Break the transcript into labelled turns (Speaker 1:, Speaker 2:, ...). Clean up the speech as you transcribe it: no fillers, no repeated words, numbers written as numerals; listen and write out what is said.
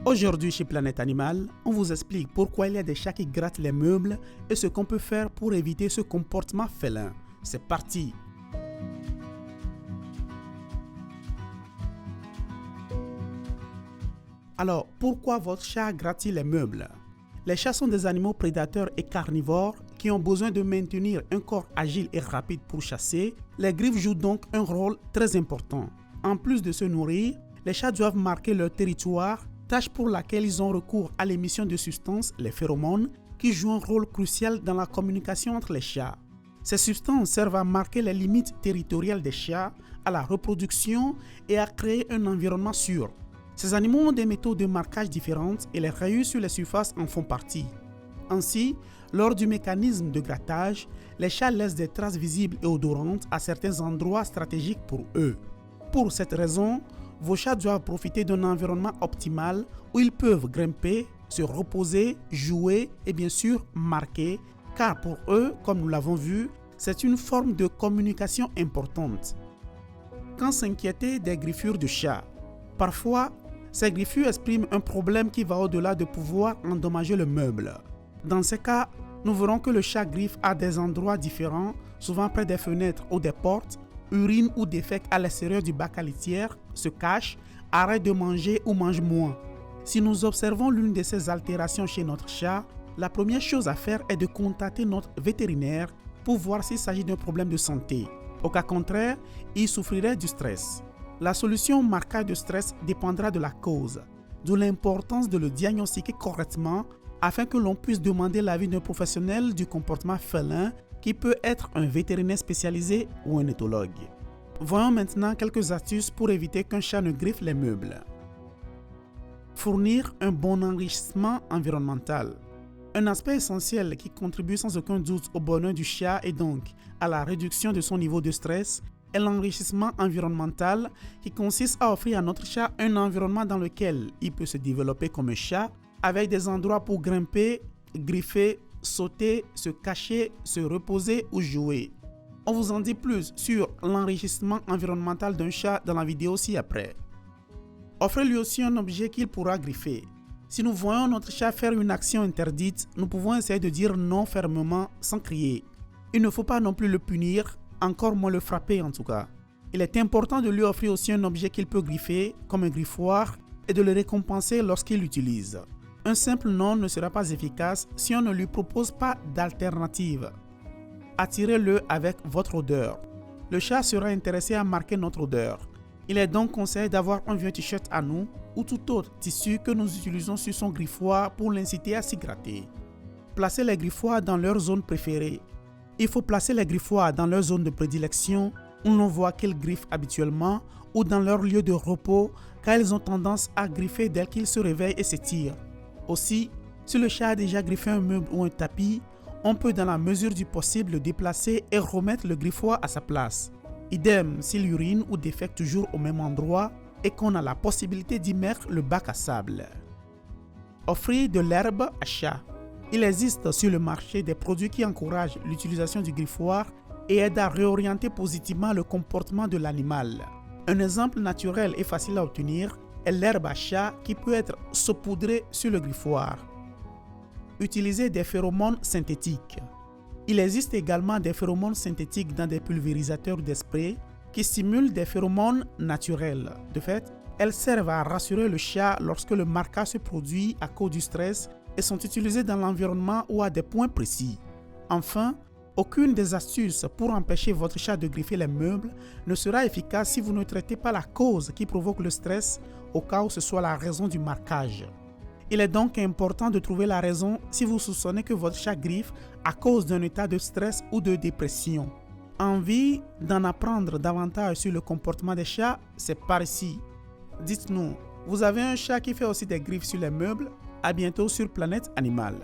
Speaker 1: Aujourd'hui chez Planète Animal, on vous explique pourquoi il y a des chats qui grattent les meubles et ce qu'on peut faire pour éviter ce comportement félin. C'est parti! Alors, pourquoi votre chat gratte-t-il les meubles? Les chats sont des animaux prédateurs et carnivores qui ont besoin de maintenir un corps agile et rapide pour chasser. Les griffes jouent donc un rôle très important. En plus de se nourrir, les chats doivent marquer leur territoire, tâche pour laquelle ils ont recours à l'émission de substances, les phéromones, qui jouent un rôle crucial dans la communication entre les chats. Ces substances servent à marquer les limites territoriales des chats, à la reproduction et à créer un environnement sûr. Ces animaux ont des méthodes de marquage différentes et les rayures sur les surfaces en font partie. Ainsi, lors du mécanisme de grattage, les chats laissent des traces visibles et odorantes à certains endroits stratégiques pour eux. Pour cette raison, vos chats doivent profiter d'un environnement optimal où ils peuvent grimper, se reposer, jouer et bien sûr marquer, car pour eux, comme nous l'avons vu, c'est une forme de communication importante. Quand s'inquiéter des griffures de chat? Parfois, ces griffures expriment un problème qui va au-delà de pouvoir endommager le meuble. Dans ces cas, nous verrons que le chat griffe à des endroits différents, souvent près des fenêtres ou des portes, urine ou défèque à l'extérieur du bac à litière, se cache, arrête de manger ou mange moins. Si nous observons l'une de ces altérations chez notre chat, la première chose à faire est de contacter notre vétérinaire pour voir s'il s'agit d'un problème de santé. Au cas contraire, il souffrirait du stress. La solution au marquage de stress dépendra de la cause, d'où l'importance de le diagnostiquer correctement afin que l'on puisse demander l'avis d'un professionnel du comportement félin qui peut être un vétérinaire spécialisé ou un éthologue. Voyons maintenant quelques astuces pour éviter qu'un chat ne griffe les meubles. Fournir un bon enrichissement environnemental. Un aspect essentiel qui contribue sans aucun doute au bonheur du chat et donc à la réduction de son niveau de stress est l'enrichissement environnemental qui consiste à offrir à notre chat un environnement dans lequel il peut se développer comme un chat avec des endroits pour grimper, griffer, sauter, se cacher, se reposer ou jouer. On vous en dit plus sur l'enrichissement environnemental d'un chat dans la vidéo ci-après. Offrez-lui aussi un objet qu'il pourra griffer. Si nous voyons notre chat faire une action interdite, nous pouvons essayer de dire non fermement sans crier. Il ne faut pas non plus le punir, encore moins le frapper en tout cas. Il est important de lui offrir aussi un objet qu'il peut griffer, comme un griffoir, et de le récompenser lorsqu'il l'utilise. Un simple non ne sera pas efficace si on ne lui propose pas d'alternative. Attirez-le avec votre odeur. Le chat sera intéressé à marquer notre odeur. Il est donc conseillé d'avoir un vieux t-shirt à nous ou tout autre tissu que nous utilisons sur son griffoir pour l'inciter à s'y gratter. Placez les griffoirs dans leur zone préférée. Il faut placer les griffoirs dans leur zone de prédilection où l'on voit qu'ils griffent habituellement ou dans leur lieu de repos car ils ont tendance à griffer dès qu'ils se réveillent et s'étirent. Aussi, si le chat a déjà griffé un meuble ou un tapis, on peut dans la mesure du possible le déplacer et remettre le griffoir à sa place. Idem s'il urine ou défèque toujours au même endroit et qu'on a la possibilité d'y mettre le bac à sable. Offrir de l'herbe à chat. Il existe sur le marché des produits qui encouragent l'utilisation du griffoir et aident à réorienter positivement le comportement de l'animal. Un exemple naturel et facile à obtenir est l'herbe à chat qui peut être saupoudrée sur le griffoir. Utilisez des phéromones synthétiques. Il existe également des phéromones synthétiques dans des pulvérisateurs de spray qui simulent des phéromones naturels. De fait, elles servent à rassurer le chat lorsque le marquage se produit à cause du stress et sont utilisées dans l'environnement ou à des points précis. Enfin, aucune des astuces pour empêcher votre chat de griffer les meubles ne sera efficace si vous ne traitez pas la cause qui provoque le stress au cas où ce soit la raison du marquage. Il est donc important de trouver la raison si vous soupçonnez que votre chat griffe à cause d'un état de stress ou de dépression. Envie d'en apprendre davantage sur le comportement des chats? C'est par ici. Dites-nous, vous avez un chat qui fait aussi des griffes sur les meubles? À bientôt sur Planète Animal.